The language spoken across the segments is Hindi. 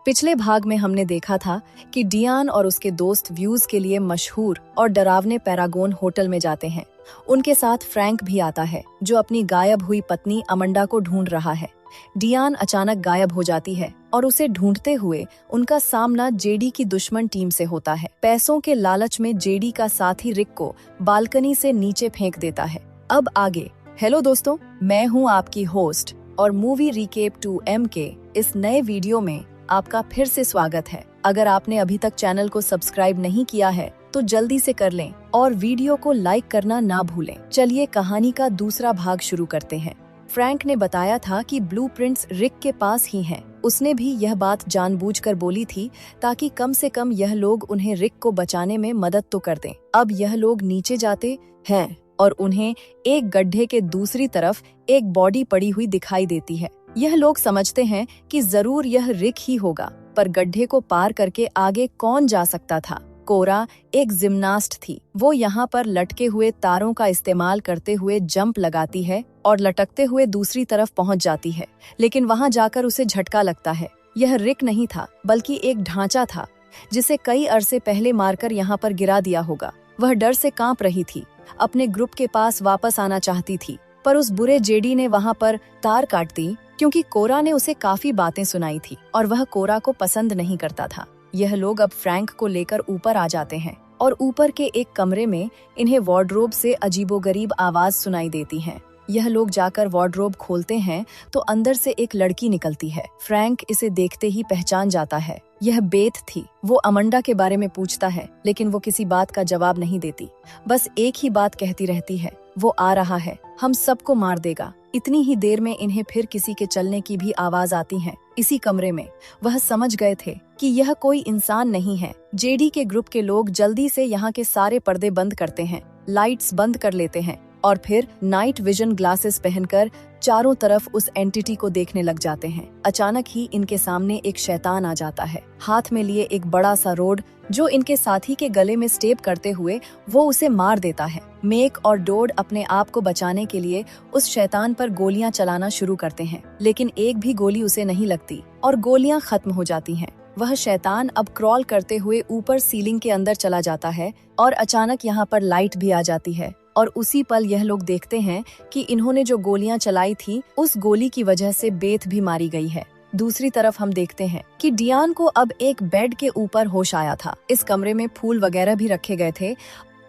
पिछले भाग में हमने देखा था कि डियान और उसके दोस्त व्यूज के लिए मशहूर और डरावने पैरागोन होटल में जाते हैं। उनके साथ फ्रैंक भी आता है जो अपनी गायब हुई पत्नी अमंडा को ढूंढ रहा है। डियान अचानक गायब हो जाती है और उसे ढूंढते हुए उनका सामना जेडी की दुश्मन टीम से होता है। पैसों के लालच में जेडी का साथी रिक को बालकनी से नीचे फेंक देता है। अब आगे। हेलो दोस्तों, मैं हूँ आपकी होस्ट और मूवी रिकेप 2M के इस नए वीडियो में आपका फिर से स्वागत है। अगर आपने अभी तक चैनल को सब्सक्राइब नहीं किया है तो जल्दी से कर लें और वीडियो को लाइक करना ना भूलें। चलिए कहानी का दूसरा भाग शुरू करते हैं। फ्रैंक ने बताया था कि ब्लूप्रिंट्स रिक के पास ही हैं। उसने भी यह बात जानबूझकर बोली थी ताकि कम से कम यह लोग उन्हें रिक को बचाने में मदद तो कर दें। अब यह लोग नीचे जाते हैं और उन्हें एक गड्ढे के दूसरी तरफ एक बॉडी पड़ी हुई दिखाई देती है। यह लोग समझते हैं कि जरूर यह रिक ही होगा, पर गड्ढे को पार करके आगे कौन जा सकता था। कोरा एक जिम्नास्ट थी। वो यहाँ पर लटके हुए तारों का इस्तेमाल करते हुए जंप लगाती है और लटकते हुए दूसरी तरफ पहुँच जाती है, लेकिन वहाँ जाकर उसे झटका लगता है। यह रिक नहीं था बल्कि एक ढांचा था जिसे कई अरसे पहले मारकर यहाँ पर गिरा दिया होगा। वह डर से कांप रही थी, अपने ग्रुप के पास वापस आना चाहती थी, पर उस बुरे जेडी ने वहाँ पर तार काट दी क्योंकि कोरा ने उसे काफी बातें सुनाई थी और वह कोरा को पसंद नहीं करता था। यह लोग अब फ्रैंक को लेकर ऊपर आ जाते हैं और ऊपर के एक कमरे में इन्हें वार्डरोब से अजीबोगरीब आवाज सुनाई देती है। यह लोग जाकर वार्डरोब खोलते हैं तो अंदर से एक लड़की निकलती है। फ्रैंक इसे देखते ही पहचान जाता है। यह बेथ थी। वो अमंडा के बारे में पूछता है लेकिन वो किसी बात का जवाब नहीं देती, बस एक ही बात कहती रहती है, वो आ रहा है, हम सबको मार देगा। इतनी ही देर में इन्हें फिर किसी के चलने की भी आवाज आती है। इसी कमरे में वह समझ गए थे कि यह कोई इंसान नहीं है। जेडी के ग्रुप के लोग जल्दी से यहाँ के सारे पर्दे बंद करते हैं, लाइट्स बंद कर लेते हैं और फिर नाइट विजन ग्लासेस पहनकर चारों तरफ उस एंटिटी को देखने लग जाते हैं। अचानक ही इनके सामने एक शैतान आ जाता है, हाथ में लिए एक बड़ा सा रोड जो इनके साथी के गले में स्टेप करते हुए वो उसे मार देता है। मेक और डोड अपने आप को बचाने के लिए उस शैतान पर गोलियां चलाना शुरू करते हैं, लेकिन एक भी गोली उसे नहीं लगती और गोलियां खत्म हो जाती हैं। वह शैतान अब क्रॉल करते हुए ऊपर सीलिंग के अंदर चला जाता है और अचानक यहाँ पर लाइट भी आ जाती है और उसी पल यह लोग देखते हैं कि इन्होंने जो गोलियां चलाई थी उस गोली की वजह से बेथ भी मारी गई है। दूसरी तरफ हम देखते हैं कि डियान को अब एक बेड के ऊपर होश आया था। इस कमरे में फूल वगैरह भी रखे गए थे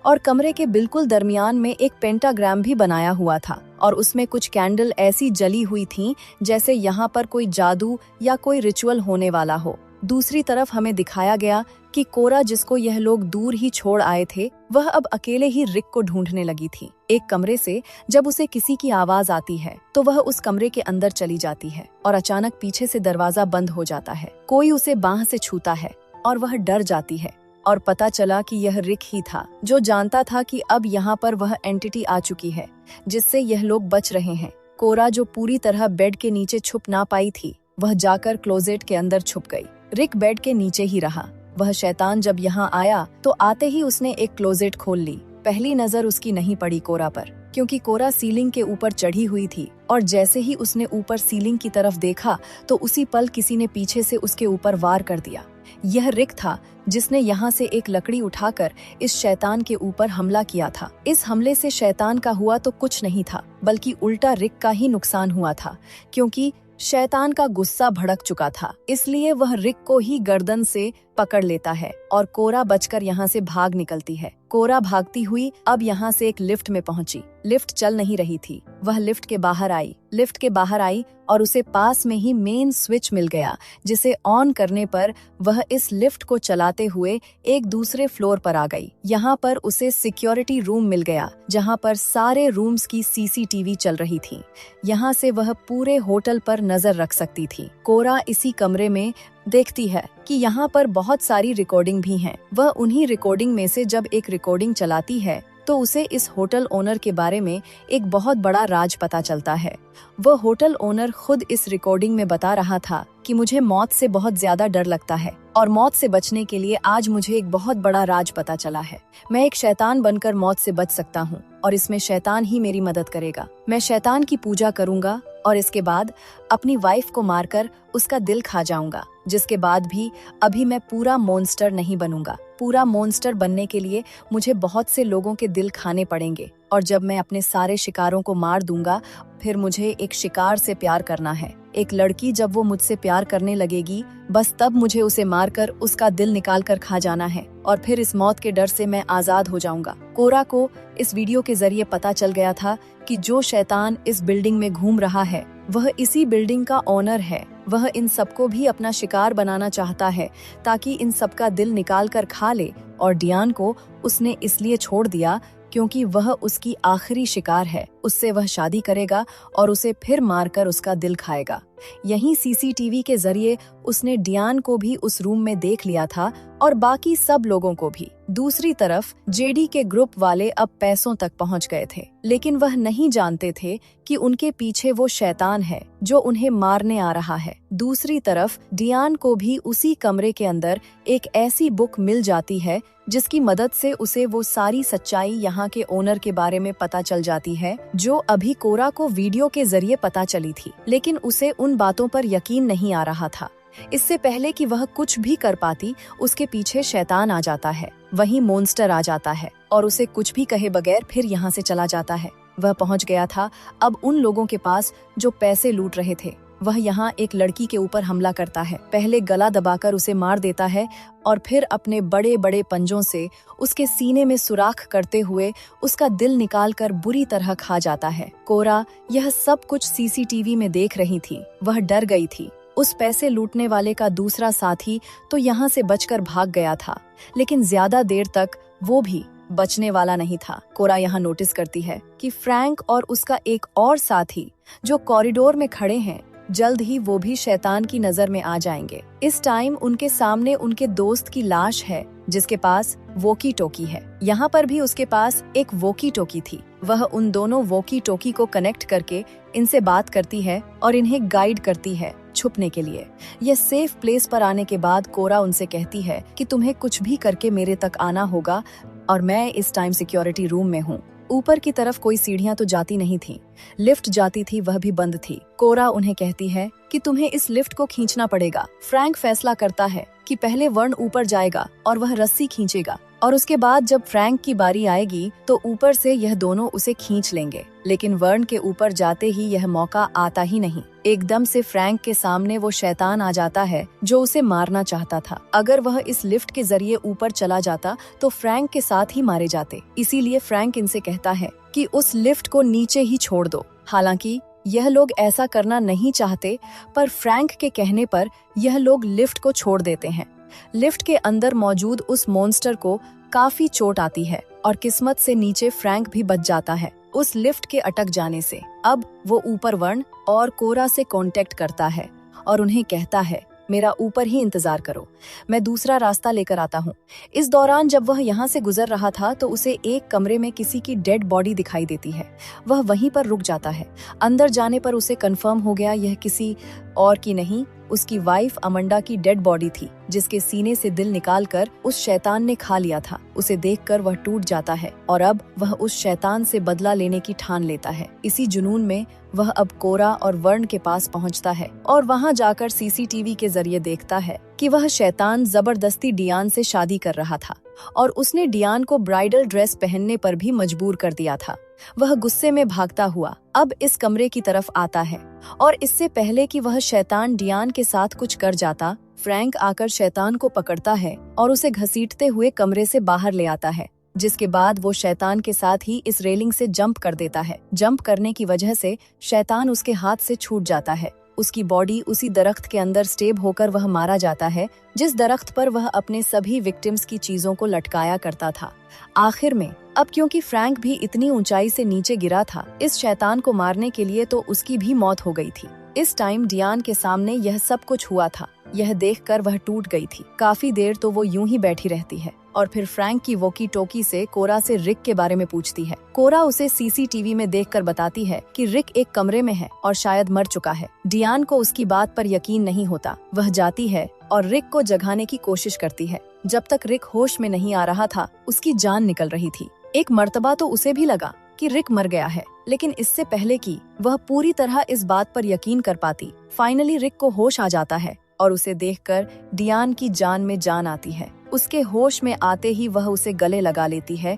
और कमरे के बिल्कुल दरमियान में एक पेंटाग्राम भी बनाया हुआ था और उसमें कुछ कैंडल ऐसी जली हुई थीं जैसे यहाँ पर कोई जादू या कोई रिचुअल होने वाला हो। दूसरी तरफ हमें दिखाया गया कि कोरा, जिसको यह लोग दूर ही छोड़ आए थे, वह अब अकेले ही रिक को ढूंढने लगी थी। एक कमरे से जब उसे किसी की आवाज आती है तो वह उस कमरे के अंदर चली जाती है और अचानक पीछे से दरवाजा बंद हो जाता है। कोई उसे बाह से छूता है और वह डर जाती है और पता चला कि यह रिक ही था जो जानता था कि अब यहाँ पर वह एंटिटी आ चुकी है जिससे यह लोग बच रहे हैं। कोरा, जो पूरी तरह बेड के नीचे छुप ना पाई थी, वह जाकर क्लोजेट के अंदर छुप गई। रिक बेड के नीचे ही रहा। वह शैतान जब यहाँ आया तो आते ही उसने एक क्लोजेट खोल ली। पहली नजर उसकी नहीं पड़ी कोरा पर, क्योंकि कोरा सीलिंग के ऊपर चढ़ी हुई थी और जैसे ही उसने ऊपर सीलिंग की तरफ देखा तो उसी पल किसी ने पीछे से उसके ऊपर वार कर दिया। यह रिक था जिसने यहाँ से एक लकड़ी उठाकर इस शैतान के ऊपर हमला किया था। इस हमले से शैतान का हुआ तो कुछ नहीं था, बल्कि उल्टा रिक का ही नुकसान हुआ था, क्योंकि शैतान का गुस्सा भड़क चुका था। इसलिए वह रिक को ही गर्दन से पकड़ लेता है और कोरा बचकर यहाँ से भाग निकलती है। कोरा भागती हुई अब यहाँ से एक लिफ्ट में पहुंची। लिफ्ट चल नहीं रही थी। वह लिफ्ट के बाहर आई और उसे पास में ही मेन स्विच मिल गया, जिसे ऑन करने पर वह इस लिफ्ट को चलाते हुए एक दूसरे फ्लोर पर आ गई। यहाँ पर उसे सिक्योरिटी रूम मिल गया जहाँ पर सारे रूम्स की सीसीटीवी चल रही थी। यहाँ से वह पूरे होटल पर नजर रख सकती थी। कोरा इसी कमरे में देखती है कि यहाँ पर बहुत सारी रिकॉर्डिंग भी हैं। वह उन्हीं रिकॉर्डिंग में से जब एक रिकॉर्डिंग चलाती है तो उसे इस होटल ओनर के बारे में एक बहुत बड़ा राज पता चलता है। वह होटल ओनर खुद इस रिकॉर्डिंग में बता रहा था कि मुझे मौत से बहुत ज्यादा डर लगता है और मौत से बचने के लिए आज मुझे एक बहुत बड़ा राज पता चला है। मैं एक शैतान बनकर मौत से बच सकता हूँ और इसमें शैतान ही मेरी मदद करेगा। मैं शैतान की पूजा करूंगा और इसके बाद अपनी वाइफ को मारकर उसका दिल खा जाऊंगा, जिसके बाद भी अभी मैं पूरा मॉन्स्टर नहीं बनूंगा। पूरा मॉन्स्टर बनने के लिए मुझे बहुत से लोगों के दिल खाने पड़ेंगे, और जब मैं अपने सारे शिकारों को मार दूंगा, फिर मुझे एक शिकार से प्यार करना है। एक लड़की जब वो मुझसे प्यार करने लगेगी, बस तब मुझे उसे मारकर उसका दिल निकाल कर खा जाना है, और फिर इस मौत के डर से मैं आजाद हो जाऊंगा। कोरा को इस वीडियो के जरिए पता चल गया था कि जो शैतान इस बिल्डिंग में घूम रहा है वह इसी बिल्डिंग का ओनर है। वह इन सबको भी अपना शिकार बनाना चाहता है ताकि इन सबका दिल निकाल कर खा ले, और डियान को उसने इसलिए छोड़ दिया क्योंकि वह उसकी आखिरी शिकार है। उससे वह शादी करेगा और उसे फिर मारकर उसका दिल खाएगा। यहीं सीसीटीवी के जरिए उसने डियान को भी उस रूम में देख लिया था और बाकी सब लोगों को भी। दूसरी तरफ जेडी के ग्रुप वाले अब पैसों तक पहुंच गए थे, लेकिन वह नहीं जानते थे कि उनके पीछे वो शैतान है जो उन्हें मारने आ रहा है। दूसरी तरफ डियान को भी उसी कमरे के अंदर एक ऐसी बुक मिल जाती है जिसकी मदद से उसे वो सारी सच्चाई यहाँ के ओनर के बारे में पता चल जाती है जो अभी कोरा को वीडियो के जरिए पता चली थी, लेकिन उसे उन बातों पर यकीन नहीं आ रहा था। इससे पहले कि वह कुछ भी कर पाती, उसके पीछे शैतान आ जाता है, वहीं मॉन्स्टर आ जाता है और उसे कुछ भी कहे बगैर फिर यहाँ से चला जाता है। वह पहुँच गया था अब उन लोगों के पास जो पैसे लूट रहे थे। वह यहाँ एक लड़की के ऊपर हमला करता है, पहले गला दबाकर उसे मार देता है और फिर अपने बड़े बड़े पंजों से उसके सीने में सुराख करते हुए उसका दिल निकालकर बुरी तरह खा जाता है। कोरा यह सब कुछ सीसीटीवी में देख रही थी। वह डर गई थी। उस पैसे लूटने वाले का दूसरा साथी तो यहाँ से बचकर भाग गया था, लेकिन ज्यादा देर तक वो भी बचने वाला नहीं था। कोरा यहाँ नोटिस करती है कि फ्रैंक और उसका एक और साथी जो कॉरिडोर में खड़े हैं, जल्द ही वो भी शैतान की नजर में आ जाएंगे। इस टाइम उनके सामने उनके दोस्त की लाश है जिसके पास वोकी टोकी है। यहाँ पर भी उसके पास एक वोकी टोकी थी। वह उन दोनों वोकी टोकी को कनेक्ट करके इनसे बात करती है और इन्हें गाइड करती है छुपने के लिए। यह सेफ प्लेस पर आने के बाद कोरा उनसे कहती है कि तुम्हें कुछ भी करके मेरे तक आना होगा और मैं इस टाइम सिक्योरिटी रूम में हूँ। ऊपर की तरफ कोई सीढ़ियां तो जाती नहीं थी, लिफ्ट जाती थी वह भी बंद थी। कोरा उन्हें कहती है कि तुम्हें इस लिफ्ट को खींचना पड़ेगा। फ्रैंक फैसला करता है कि पहले वर्ण ऊपर जाएगा और वह रस्सी खींचेगा, और उसके बाद जब फ्रैंक की बारी आएगी तो ऊपर से यह दोनों उसे खींच लेंगे। लेकिन वर्ण के ऊपर जाते ही यह मौका आता ही नहीं। एकदम से फ्रैंक के सामने वो शैतान आ जाता है जो उसे मारना चाहता था। अगर वह इस लिफ्ट के जरिए ऊपर चला जाता तो फ्रैंक के साथ ही मारे जाते। इसीलिए फ्रैंक इनसे कहता है कि उस लिफ्ट को नीचे ही छोड़ दो। हालांकि यह लोग ऐसा करना नहीं चाहते, पर फ्रैंक के कहने पर यह लोग लिफ्ट को छोड़ देते हैं। लिफ्ट के अंदर मौजूद उस मॉन्स्टर को काफी चोट आती है और किस्मत से नीचे फ्रैंक भी बच जाता है उस लिफ्ट के अटक जाने से। अब वो ऊपर वर्ण और कोरा से कांटेक्ट करता है और उन्हें कहता है मेरा ऊपर ही इंतजार करो, मैं दूसरा रास्ता लेकर आता हूँ। इस दौरान जब वह यहाँ से गुजर रहा था तो उसे एक कमरे में किसी की डेड बॉडी दिखाई देती है। वह वहीं पर रुक जाता है। अंदर जाने पर उसे कंफर्म हो गया यह किसी और की नहीं, उसकी वाइफ अमंडा की डेड बॉडी थी जिसके सीने से दिल निकालकर उस शैतान ने खा लिया था। उसे देखकर वह टूट जाता है और अब वह उस शैतान से बदला लेने की ठान लेता है। इसी जुनून में वह अब कोरा और वर्ण के पास पहुंचता है और वहां जाकर सीसीटीवी के जरिए देखता है कि वह शैतान जबरदस्ती डियान से शादी कर रहा था और उसने डियान को ब्राइडल ड्रेस पहनने पर भी मजबूर कर दिया था। वह गुस्से में भागता हुआ अब इस कमरे की तरफ आता है और इससे पहले कि वह शैतान डियान के साथ कुछ कर जाता, फ्रैंक आकर शैतान को पकड़ता है और उसे घसीटते हुए कमरे से बाहर ले आता है, जिसके बाद वो शैतान के साथ ही इस रेलिंग से जंप कर देता है। जंप करने की वजह से शैतान उसके हाथ से छूट जाता है। उसकी बॉडी उसी दरख्त के अंदर स्टेब होकर वह मारा जाता है जिस दरख्त पर वह अपने सभी विक्टिम्स की चीजों को लटकाया करता था। आखिर में अब क्योंकि फ्रैंक भी इतनी ऊंचाई से नीचे गिरा था, इस शैतान को मारने के लिए तो उसकी भी मौत हो गई थी। इस टाइम डियान के सामने यह सब कुछ हुआ था। यह देखकर वह टूट गई थी। काफी देर तो वो यूं ही बैठी रहती है और फिर फ्रैंक की वॉकी टोकी से कोरा से रिक के बारे में पूछती है। कोरा उसे सीसीटीवी में देखकर बताती है कि रिक एक कमरे में है और शायद मर चुका है। डियान को उसकी बात पर यकीन नहीं होता। वह जाती है और रिक को जगाने की कोशिश करती है। जब तक रिक होश में नहीं आ रहा था, उसकी जान निकल रही थी। एक मर्तबा तो उसे भी लगा कि रिक मर गया है, लेकिन इससे पहले कि वह पूरी तरह इस बात पर यकीन कर पाती, फाइनली रिक को होश आ जाता है और उसे देखकर डियान की जान में जान आती है। उसके होश में आते ही वह उसे गले लगा लेती है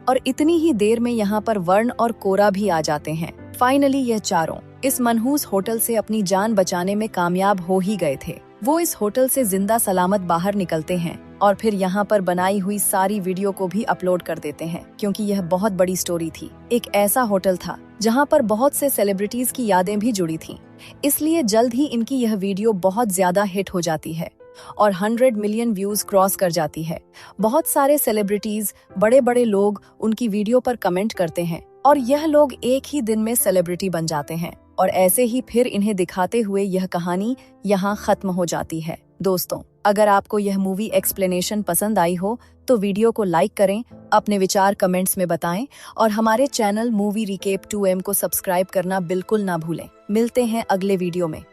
और इतनी ही देर में यहाँ पर वर्ण और कोरा भी आ जाते हैं। फाइनली यह चारों इस मनहूस होटल से अपनी जान बचाने में कामयाब हो ही गए थे। वो इस होटल से जिंदा सलामत बाहर निकलते हैं और फिर यहाँ पर बनाई हुई सारी वीडियो को भी अपलोड कर देते हैं, क्योंकि यह बहुत बड़ी स्टोरी थी। एक ऐसा होटल था जहाँ पर बहुत से सेलिब्रिटीज की यादें भी जुड़ी थीं, इसलिए जल्द ही इनकी यह वीडियो बहुत ज्यादा हिट हो जाती है और 100 मिलियन व्यूज क्रॉस कर जाती है। बहुत सारे सेलिब्रिटीज, बड़े बड़े लोग उनकी वीडियो पर कमेंट करते हैं और यह लोग एक ही दिन में सेलिब्रिटी बन जाते हैं और ऐसे ही फिर इन्हें दिखाते हुए यह कहानी यहाँ खत्म हो जाती है। दोस्तों, अगर आपको यह मूवी एक्सप्लेनेशन पसंद आई हो तो वीडियो को लाइक करें, अपने विचार कमेंट्स में बताएं और हमारे चैनल मूवी रिकेप 2M को सब्सक्राइब करना बिल्कुल ना भूलें। मिलते हैं अगले वीडियो में।